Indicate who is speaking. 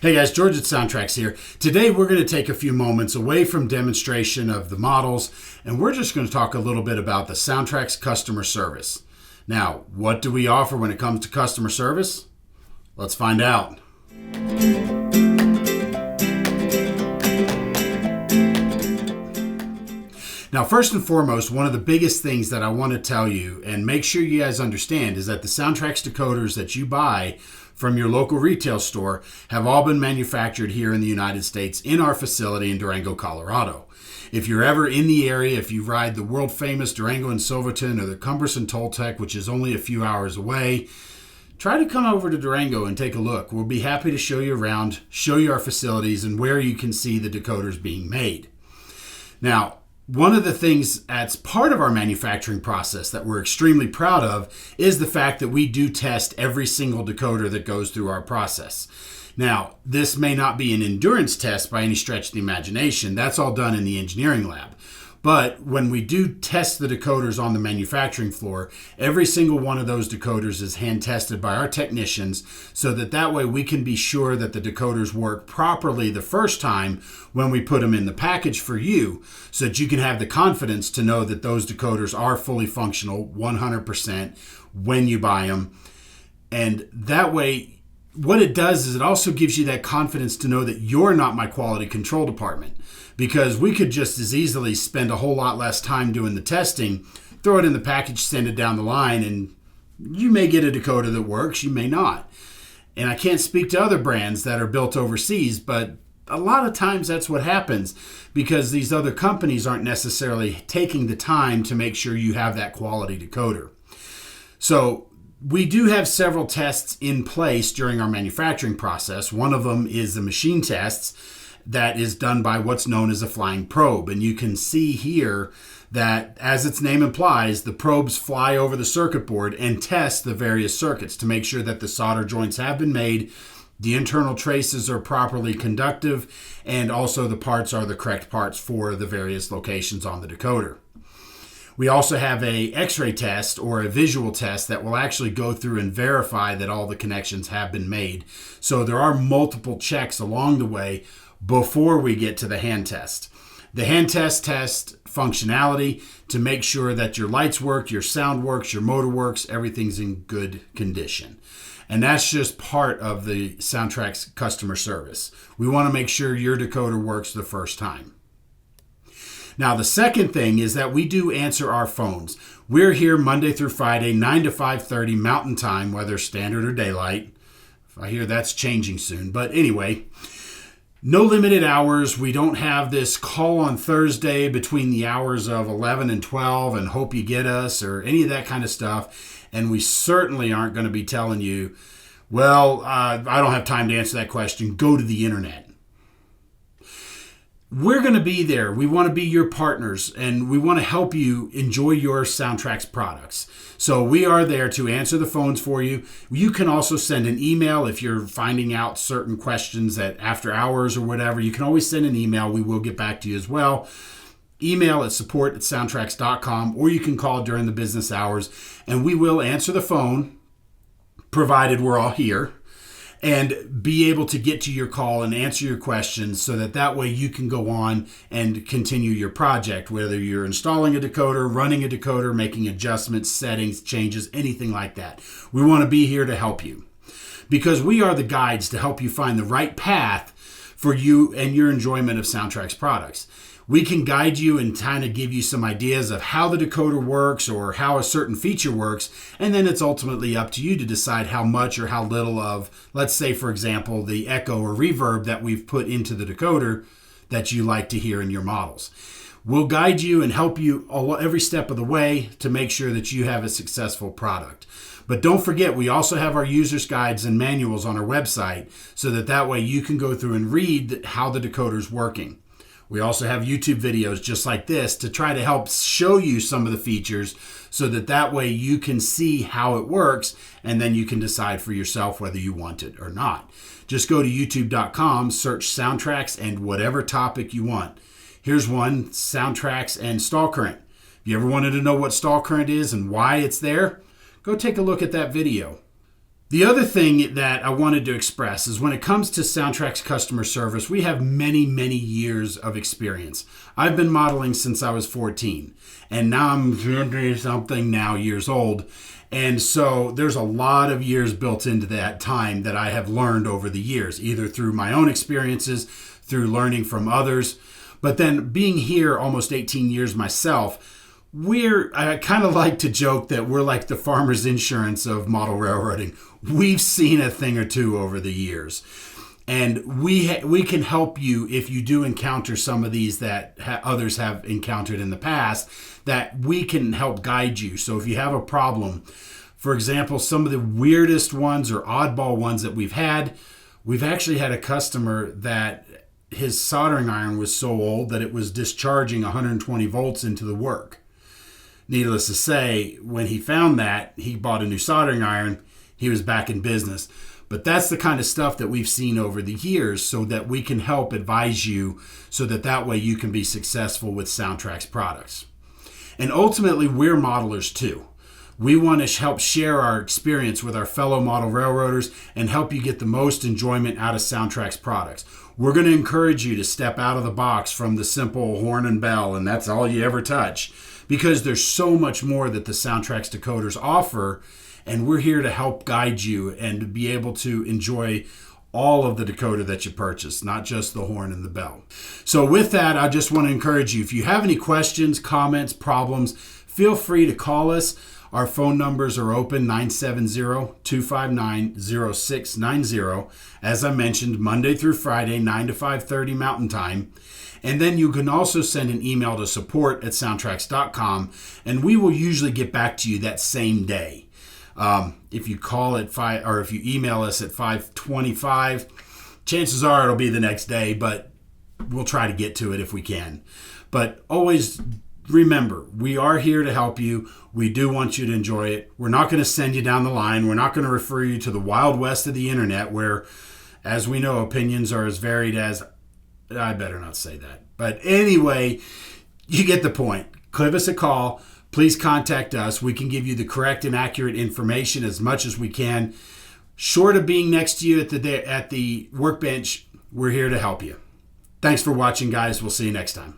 Speaker 1: Hey guys, George at SoundTraxx here. Today we're going to take a few moments away from demonstration of the models, and we're just going to talk a little bit about the SoundTraxx customer service. Now, what do we offer when it comes to customer service? Let's find out. Now, first and foremost, one of the biggest things that I want to tell you and make sure you guys understand is that the SoundTraxx decoders that you buy from your local retail store have all been manufactured here in the United States in our facility in Durango, Colorado. If you're ever in the area, if you ride the world famous Durango and Silverton or the cumbersome Toltec, which is only a few hours away, try to come over to Durango and take a look. We'll be happy to show you around, show you our facilities and where you can see the decoders being made. Now, one of the things that's part of our manufacturing process that we're extremely proud of is the fact that we do test every single decoder that goes through our process. Now, this may not be an endurance test by any stretch of the imagination. That's all done in the engineering lab. But when we do test the decoders on the manufacturing floor, every single one of those decoders is hand tested by our technicians so that way we can be sure that the decoders work properly the first time when we put them in the package for you, so that you can have the confidence to know that those decoders are fully functional 100% when you buy them. And that way, what it does is it also gives you that confidence to know that you're not my quality control department, because we could just as easily spend a whole lot less time doing the testing, throw it in the package, send it down the line, and you may get a decoder that works, you may not. And I can't speak to other brands that are built overseas, but a lot of times that's what happens because these other companies aren't necessarily taking the time to make sure you have that quality decoder. So we do have several tests in place during our manufacturing process. One of them is the machine tests that is done by what's known as a flying probe. And you can see here that, as its name implies, the probes fly over the circuit board and test the various circuits to make sure that the solder joints have been made, the internal traces are properly conductive, and also the parts are the correct parts for the various locations on the decoder. We also have a X-ray test or a visual test that will actually go through and verify that all the connections have been made. So there are multiple checks along the way before we get to the hand test. The hand test tests functionality to make sure that your lights work, your sound works, your motor works, everything's in good condition. And that's just part of the SoundTraxx customer service. We want to make sure your decoder works the first time. Now, the second thing is that we do answer our phones. We're here Monday through Friday, 9 to 5:30 Mountain Time, whether standard or daylight. I hear that's changing soon. But anyway, no limited hours. We don't have this call on Thursday between the hours of 11 and 12 and hope you get us or any of that kind of stuff. And we certainly aren't going to be telling you, well, I don't have time to answer that question. Go to the internet. We're going to be there. We want to be your partners, and we want to help you enjoy your SoundTraxx products. So we are there to answer the phones for you. You can also send an email if you're finding out certain questions that after hours or whatever. You can always send an email. We will get back to you as well. Email at support@soundtraxx.com, or you can call during the business hours, and we will answer the phone, provided we're all here, and be able to get to your call and answer your questions so that way you can go on and continue your project, whether you're installing a decoder, running a decoder, making adjustments, settings, changes, anything like that. We want to be here to help you because we are the guides to help you find the right path for you and your enjoyment of SoundTraxx products. We can guide you and kind of give you some ideas of how the decoder works or how a certain feature works, and then it's ultimately up to you to decide how much or how little of, let's say, for example, the echo or reverb that we've put into the decoder that you like to hear in your models. We'll guide you and help you every step of the way to make sure that you have a successful product. But don't forget, we also have our user's guides and manuals on our website so that way you can go through and read how the decoder's working. We also have YouTube videos just like this to try to help show you some of the features so that way you can see how it works and then you can decide for yourself whether you want it or not. Just go to youtube.com, search SoundTraxx and whatever topic you want. Here's one, SoundTraxx and stall current. If you ever wanted to know what stall current is and why it's there, go take a look at that video. The other thing that I wanted to express is when it comes to SoundTraxx customer service, we have many, many years of experience. I've been modeling since I was 14, and now I'm 20-something now years old. And so there's a lot of years built into that time that I have learned over the years, either through my own experiences, through learning from others. But then being here almost 18 years myself, I kind of like to joke that we're like the farmer's insurance of model railroading. We've seen a thing or two over the years. And we can help you if you do encounter some of these that others have encountered in the past, that we can help guide you. So if you have a problem, for example, some of the weirdest ones or oddball ones that we've actually had a customer that his soldering iron was so old that it was discharging 120 volts into the work. Needless to say, when he found that, he bought a new soldering iron. He was back in business. But that's the kind of stuff that we've seen over the years so that we can help advise you so that way you can be successful with SoundTraxx products. And ultimately, we're modelers too. We want to help share our experience with our fellow model railroaders and help you get the most enjoyment out of SoundTraxx products. We're going to encourage you to step out of the box from the simple horn and bell, and that's all you ever touch, because there's so much more that the SoundTraxx decoders offer, and we're here to help guide you and to be able to enjoy all of the decoder that you purchase, not just the horn and the bell. So with that, I just want to encourage you, if you have any questions, comments, problems, feel free to call us. Our phone numbers are open, 970-259-0690. As I mentioned, Monday through Friday, 9 to 5:30 Mountain Time. And then you can also send an email to support@soundtraxx.com, and we will usually get back to you that same day. If you call at 5, or if you email us at 5:25, chances are it'll be the next day, but we'll try to get to it if we can. But always remember, we are here to help you. We do want you to enjoy it. We're not going to send you down the line. We're not going to refer you to the Wild West of the internet where, as we know, opinions are as varied as... I better not say that. But anyway, you get the point. Give us a call. Please contact us. We can give you the correct and accurate information as much as we can. Short of being next to you at the workbench, we're here to help you. Thanks for watching, guys. We'll see you next time.